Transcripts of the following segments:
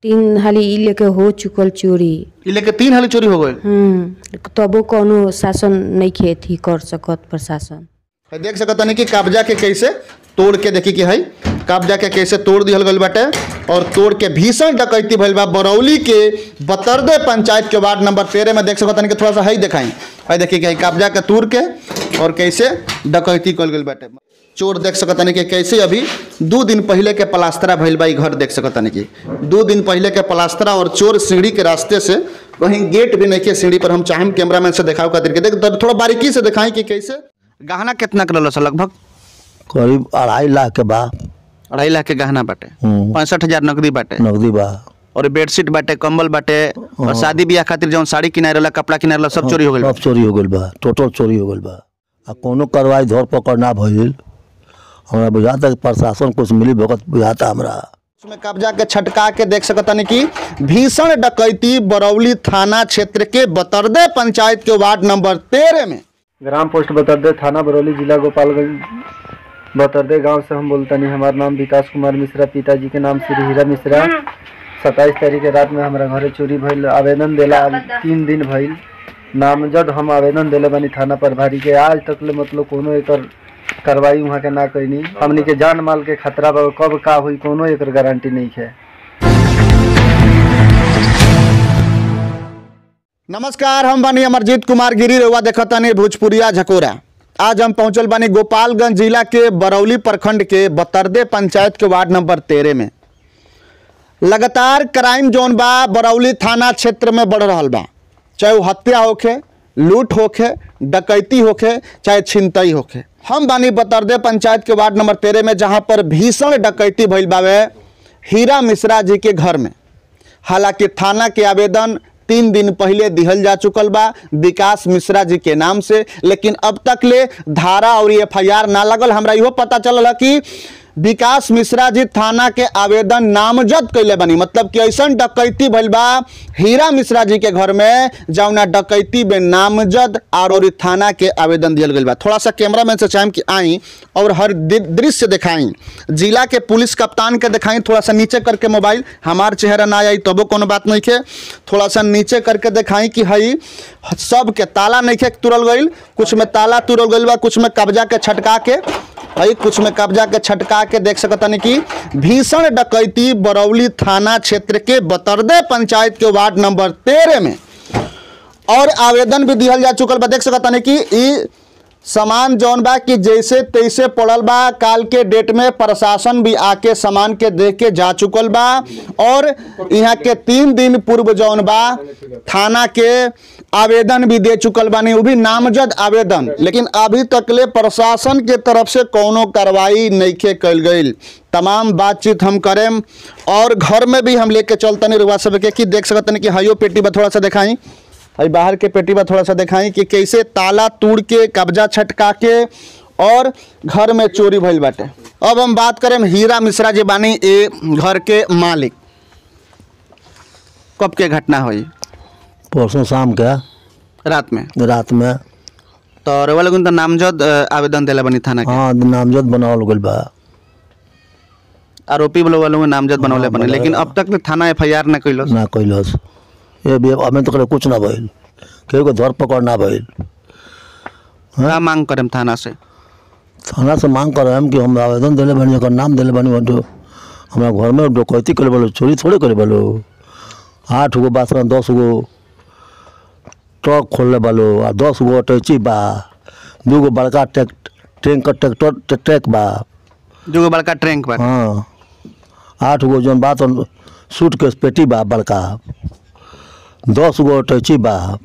तीन हाली ई लेके हो चुकल चोरी। ई लेके 3 हाली चोरी हो गई। तबो कोनो शासन नहीं खेती कर सकत प्रशासन। देख सकत नहीं कि कब्जा के कैसे तोड़ के देखी कि है कब्जा के कैसे तोड़ दिहल गल बाटे और तोड़ के भीषण डकैती भइल बा बरौली के बतरदे पंचायत के वार्ड नंबर 13 में। देख सकत नहीं कि थोड़ा सा है दिखाई है देखी कि कब्जा के तोड़ के और कैसे डकैती कल गल बाटे। चोर देख सकत नहीं कि कैसे अभी 2 दिन पहले के प्लास्तरा भइल बा ई घर। देख सकत नहीं कि 2 दिन पहले के प्लास्तरा और चोर सीढ़ी के रास्ते से कहीं गेट भी नहीं के सीढ़ी पर। हम चाहें कैमरामैन से दिखाओ खातिर के देख थोड़ा बारीकी से दिखाएं कि कैसे। गहना कितना कर लो लगभग? करीब 2.5 लाख के बा। 2.5 लाख के गहना बाटे। 65,000 नकदी बाटे। नकदी बा और बेडशीट बाटे, कंबल बाटे और शादी ब्याह खातिर जौन साड़ी किनारे वाला कपड़ा किनारे वाला सब चोरी हो गइल। सब चोरी हो गइल बा, टोटल चोरी हो गइल बा। आ कोनो कार्रवाई धर पकड़ ना भइल। हमरा बुझाता प्रशासन कुछ मिली भगत बुझाता हमरा। उसमें कब्जा के छटका के देख सकता नहीं कि भीषण डकैती बरौली थाना क्षेत्र के बतरदे पंचायत के वार्ड नंबर 13 में। ग्राम पोस्ट बतरदे, थाना बरौली, जिला गोपालगंज। बतरदे गांव से हम बोलता नहीं। हमारा नाम विकास कुमार मिश्रा, पिताजी के नाम श्री हीरा मिश्रा। 27 तारीख के रात में हमारा घरे चोरी भइल। आवेदन देला 3 दिन भइल। नामजद हम आवेदन देले बनी थाना प्रभारी के। आज तक ले मतलब कोनो एकर कार्रवाई वहाँ के ना कईनी। हमनी के जान माल के खतरा बा, कब का हुई कोनो एकर गारंटी नहीं है। नमस्कार, हम बानी अमरजीत कुमार गिरी, रउआ देखतानी भोजपुरिया झकोरा। आज हम पहुंचल बानी गोपालगंज जिला के बरौली प्रखंड के बतरदे पंचायत के वार्ड नंबर 13 में। लगातार क्राइम जोन बा बरौली थाना क्षेत्र में बढ़ रहा बा। चाहे वो हत्या होखे, लूट होखे, डकैती होखे, चाहे छिनतई होखे। हम बानी बतरदे पंचायत के वार्ड नंबर 13 में, जहां पर भीषण डकैती भइल बावे हीरा मिश्रा जी के घर में। हालांकि थाना के आवेदन 3 दिन पहले दिहल जा चुकल बा विकास मिश्रा जी के नाम से, लेकिन अब तक ले धारा और FIR ना लगल। हमरा इहो पता चलल कि विकास मिश्रा जी थाना के आवेदन नामजद कैले बनी। मतलब कि ऐसा डकैती भइल बा हीरा मिश्रा जी के घर में, जौना डकैती में नामजद और थाना के आवेदन दियल गइल बा। थोड़ा सा कैमरामैन से चाहें कि आई और हर दृश्य दिखाई, जिला के पुलिस कप्तान के दिखाई। थोड़ा सा नीचे करके मोबाइल, हमार चेहरा ना आई तबो कोनो बात नहीं है। थोड़ा सा नीचे करके दिखाई कि हई सब के ताला नहीं है तुरल गइल, कुछ में ताला तुरल गइल बा, कुछ में कब्जा के छटका के हई, कुछ में कब्जा के छटका के देख सकता नहीं कि भीषण डकैती बरौली थाना क्षेत्र के बतरदे पंचायत के वार्ड नंबर 13 में। और आवेदन भी दिहल जा चुकल बा। देख सकता नहीं कि ई सामान जौन बा कि जैसे तैसे पड़ल बा। काल के डेट में प्रशासन भी आके सामान के देख के जा चुकल बा और यहाँ के 3 दिन पूर्व जौन बा थाना के आवेदन भी दे चुकल बानी, वो भी नामजद आवेदन। लेकिन अभी तक ले प्रशासन के तरफ से कोनो कार्रवाई नहीं कल गई। तमाम बातचीत हम करें और घर में भी हम लेके चलते नहीं रुआ सब के कि देख सकते हैं कि हयो पेटी पर थोड़ा सा दिखाई, हई बाहर के पेटी पर थोड़ा सा दिखाई कि कैसे ताला तोड़ के कब्जा छटका के और घर में चोरी भइल बाटे। अब हम बात करें हीरा मिश्रा जी बानी ए घर के मालिक। कब के घटना हुई? परसों शाम के रात में। तो रउआ लोगन तो नामजद आवेदन देला बनी थाना के? हाँ, नामजद बनावल गइल बा। आरोपी लोग नामजद बनौले बने, लेकिन अब तक ले थाना FIR ना कइलस। ये भी हमें तो कुछ ना भइल, केहू को धर पकड़ ना भइल। क्या मांग करें थाना से? थाना से मांग करें कि हम आवेदन दिले बनी, एकर नाम दिले बनी। हमारा घर में डकैती करे बोलो, चोरी थोड़े करे बोलो। 8 गो बाथरूम, 10 गो ट्रक खोलने वालो, 10 गो अटैची बा, 2 गो बड़का ट्रैक्टर ट्रैक बा, 2 गो बड़का ट्रैंक बा। हाँ, 8 गो जौन बात सूटकेस पेटी बा बड़का, 10 गो अटैची बा।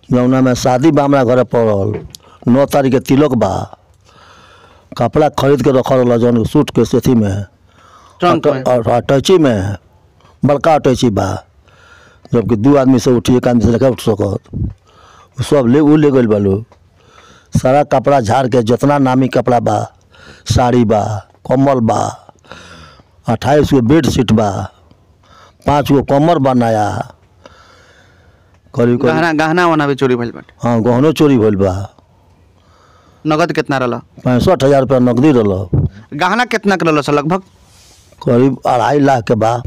जौना में शादी बा हमारा घरे पड़ल, 9 तारीख के तिलक बा। कपड़ा खरीद के रखल रहा जौन सूटकेस अथी में, अटैची में बड़का अटैची बा। जबकि 2 आदमी से उठी, 1 आदमी से लेकर उठ सकत। सब ले गइल बा लोग। सारा कपड़ा झाड़ के जितना नामी कपड़ा बा, साड़ी बा, कम्बल बा, 28 गो बेडशीट बा, 5 गो कमर बा नया। करीब गहना वाना भी चोरी भइल बाटे? हाँ, गहनो चोरी भइल बा। नगद कितना रहला? 65,000 रुपया नकदी रहल। गहना कितना के रहल लगभग? करीब 2.5 लाख के बा।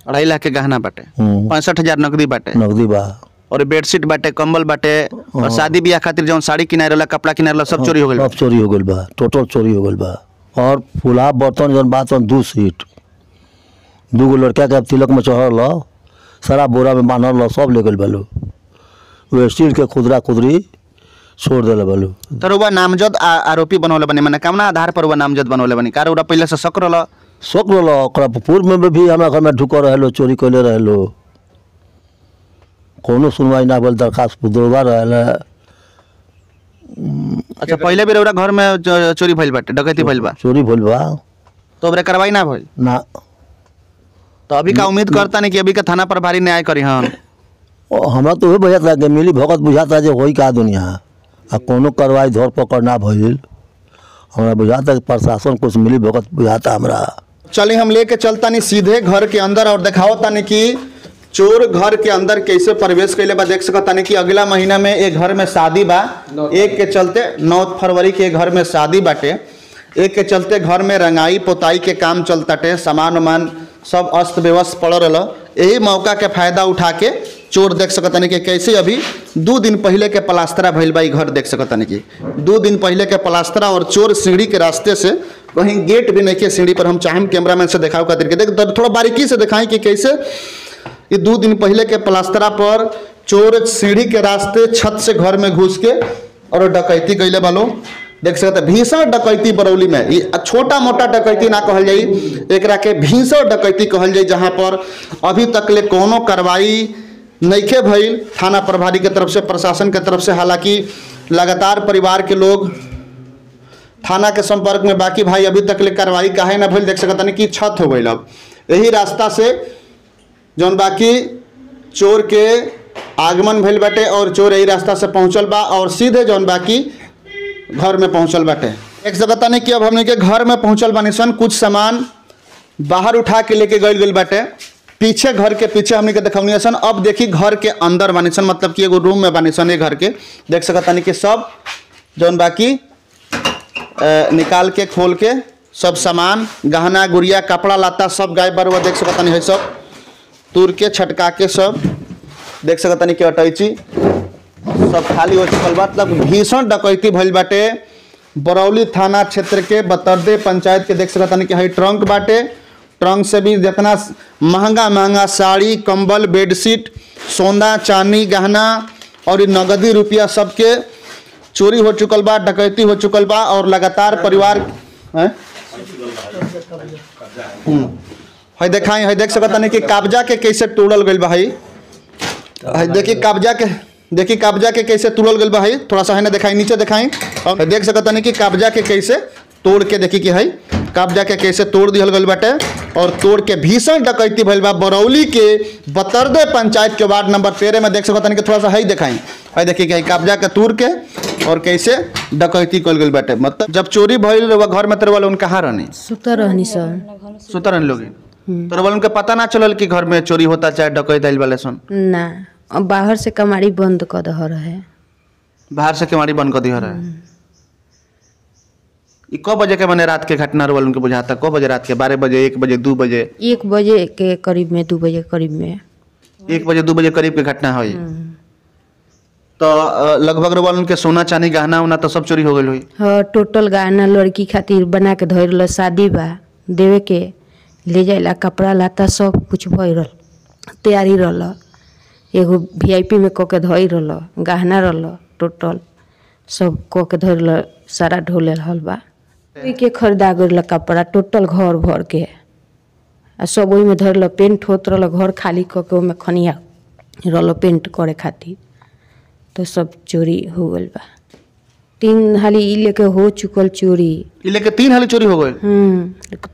2.5 लाख के गहना बाटे, 65,000 नकदी बाटे, नकदी बा और बेडशीट बाटे, कंबल बाटे, और शादी ब्याह खातिर जौन साड़ी किनाए रहला, कपड़ा किनाए रहला, सब चोरी हो गइल। सब चोरी हो गइल बा, टोटल चोरी हो गइल बा। और फुला बर्तन जौन बात 2 सीट 2 गो लड़का के तिलक में चढ़ल रह, सारा बोरा में बांधल रह, सब ले गइल बा लोग। वो स्टील के खुदरा खुदरी छोड़ देले बा लोग। तो रउआ नामजद आरोपी बनौले बनी, माने कामना आधार पर रउआ नामजद बनौले बनी? का रउआ पहले से शक रहला? शक रहल, ओकरा पूर्व में भी हमरा घर में ढुकल रहे, चोरी कैले रहे, कोनो सुनवाई ना भेल, दरखास्त पुदरवा रहे। अच्छा, पहले भी रउआ घर में चोरी भइल बाटे, डकैती भइल बा? चोरी भइल बा तो ओकरे कार्रवाई ना भइल ना। तो अभी का उम्मीद करता नहीं कि अभी का थाना प्रभारी न्याय करी? हाँ, हमरा तो वही बुझाता कि मिली भगत बुझाता जे होई का दुनिया, आ कोनो कार्रवाई धर पकड़ ना भइल। हमरा बुझाता कि प्रशासन कुछ मिली भगत बुझाता हमरा। चलिए हम लेके चलता नहीं सीधे घर के अंदर और दिखाओ तानी कि चोर घर के अंदर कैसे प्रवेश कैले बा। देख सकता नहीं कि अगला महीना में एक घर में शादी बा, एक के चलते 9 फरवरी के घर में शादी बाटे, एक के चलते घर में रंगाई पोताई के काम चलताटे, सामान वामान सब अस्त व्यवस्थ पड़ रहा। यही मौका के फायदा उठा के चोर देख सकता नहीं कि कैसे अभी 2 दिन पहले के प्लास्तरा भइल बा। घर देख सकता नहीं कि 2 दिन पहले के प्लास्तरा, और चोर सीढ़ी के रास्ते से, कहीं गेट भी नहीं के सीढ़ी पर। हम चाहें कैमरामैन से दिखाओ खातिर के देख थोड़ा बारीकी से दिखाएं कि कैसे ये 2 दिन पहले के प्लास्तरा पर चोर सीढ़ी के रास्ते छत से घर में घुस के और डकैती कैले वालों देख सकते। भीषण डकैती बरौली में, ये छोटा मोटा डकैती ना कहल जाई, एकरा के भीषण डकैती कहल जाई, जहां पर अभी तक ले कोनो कार्रवाई नइखे भइल थाना प्रभारी के तरफ से, प्रशासन के तरफ से। हालांकि लगातार परिवार के लोग थाना के संपर्क में, बाकी भाई अभी तक ले कार्रवाई काहे ना भइल। देख सकता नहीं कि छत हो गई। अब यही रास्ता से जौन बाकी चोर के आगमन भइल बाटे, और चोर यही रास्ता से पहुंचल बा और सीधे जौन बाकी घर में पहुंचल बाटे। एक जगह नहीं कि अब हमने के घर में पहुंचल बानी सन, कुछ सामान बाहर उठा के लेके गइल बाटे, पीछे घर के पीछे हमने के देखौनी सन। अब देखी घर के अंदर बानी सन, मतलब कि एगो रूम में बानी सन। ये घर के देख सकता नहीं कि सब जौन बाकी निकाल के खोल के सब सामान गहना गुड़िया कपड़ा लत्ता सब गायब बार हुआ। देख सकता नहीं है, सब तूर के छटका के सब देख सकता नहीं कि अटैची सब खाली हो चुकल बा। मतलब भीषण डकैती भइल बाटे बरौली थाना क्षेत्र के बतरदे पंचायत के। देख सकता नहीं कि हई ट्रंक बाटे, ट्रंक से भी जितना महंगा महंगा साड़ी कंबल बेडशीट सोना चांदी गहना और नगदी रुपया सबके चोरी हो चुकल बा, डकैती हो चुकल बा। और लगातार परिवार हई देखाई, हई देख सकता नहीं कि कब्जा के कैसे तोड़ल गइल बा। हई देखिए कब्जा के कैसे तोड़ल गइल बा। हई थोड़ा सा है ना दिखाई, नीचे दिखाई, और देख सकता नहीं कि कब्जा के कैसे तोड़ के देखी कि हई कब्जा के कैसे तोड़ दिहल गइल बाटे। और तोड़ के भीषण डकैती भइल बा बरौली के बतरदे पंचायत के वार्ड नंबर 13 में। देख सकता नहीं कि थोड़ा सा हई दिखाई, हई देखिए कि कब्जा के तोड़ के और कैसे डकैती कल गइल बाटे। मतलब जब चोरी भइल घर में तेरे वाले उनका कहाँ रहनी? सुतर रहनी सन। सुतर रहनी लोग, तेरे वाले उनके पता ना चलल कि घर में चोरी होता चाहे डकैत आइल वाले सन? ना, अब बाहर से कमाड़ी बंद कर दह रहे। बाहर से कमाड़ी बंद कर दिया रहे। कब बजे के मैंने रात के घटना रोल उनके बुझाता? कब बजे रात के? 12 बजे, 1 बजे, 2 बजे? 1 बजे के करीब में, 2 बजे करीब में। 1 बजे 2 बजे करीब के घटना हुई। तो लगभग रोल उनके सोना चांदी गहना उना तो सब चोरी हो गई हुई? हाँ, टोटल गहना लड़की खातिर बना के धरल, शादी बा देवे के, ले जाइला कपड़ा लत्ता सब कुछ भइल तैयारी रहल। एगो VIP में क के धइल रहल, गहना रहल, टोटल सब क के धरल, सारा ढोले रहल बा। के खरीदा गइल कपड़ा टोटल घर भर के, आ सब ओहि में धरल, पेंट होत रहल, घर खाली क के ओमे खनिया रहल पेंट करे खातिर। तो सब चोरी हो गइल बा। 3 हाली ई लेके हो चुकल चोरी। ई लेके 3 हाली चोरी हो गइल।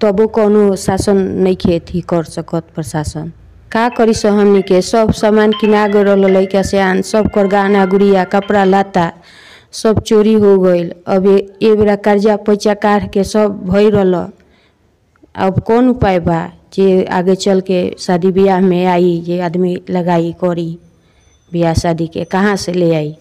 तबो कोनो शासन नहीं खेती कर सकत प्रशासन। का करी सो हमनी के सब सामान किना गए रहल, लइका से आन सब कर गहना गुड़िया कपड़ा लत्ता सब चोरी हो गइल। अब ए बेरा कर्जा पैसा काट के सब भई रहल। अब कौन उपाय बा जे आगे चल के शादी ब्याह में आई, जे आदमी लगाई करी ब्याह शादी के, कहाँ से ले आई?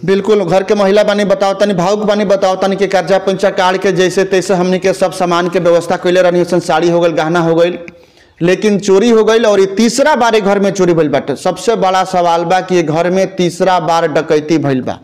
बिल्कुल घर के महिला बानी बताओ तनी, भावुक बानी बताओ तनी कि कर्जा पैसा काट के जैसे तैसे हमनी के सब सामान के व्यवस्था कैले रहनी सन। साड़ी हो गई, गहना हो गई, लेकिन चोरी हो गई और ये तीसरा बार घर में चोरी भइल बाटे। सबसे बड़ा सवाल बा कि ये घर में तीसरा बार डकैती भइल बा।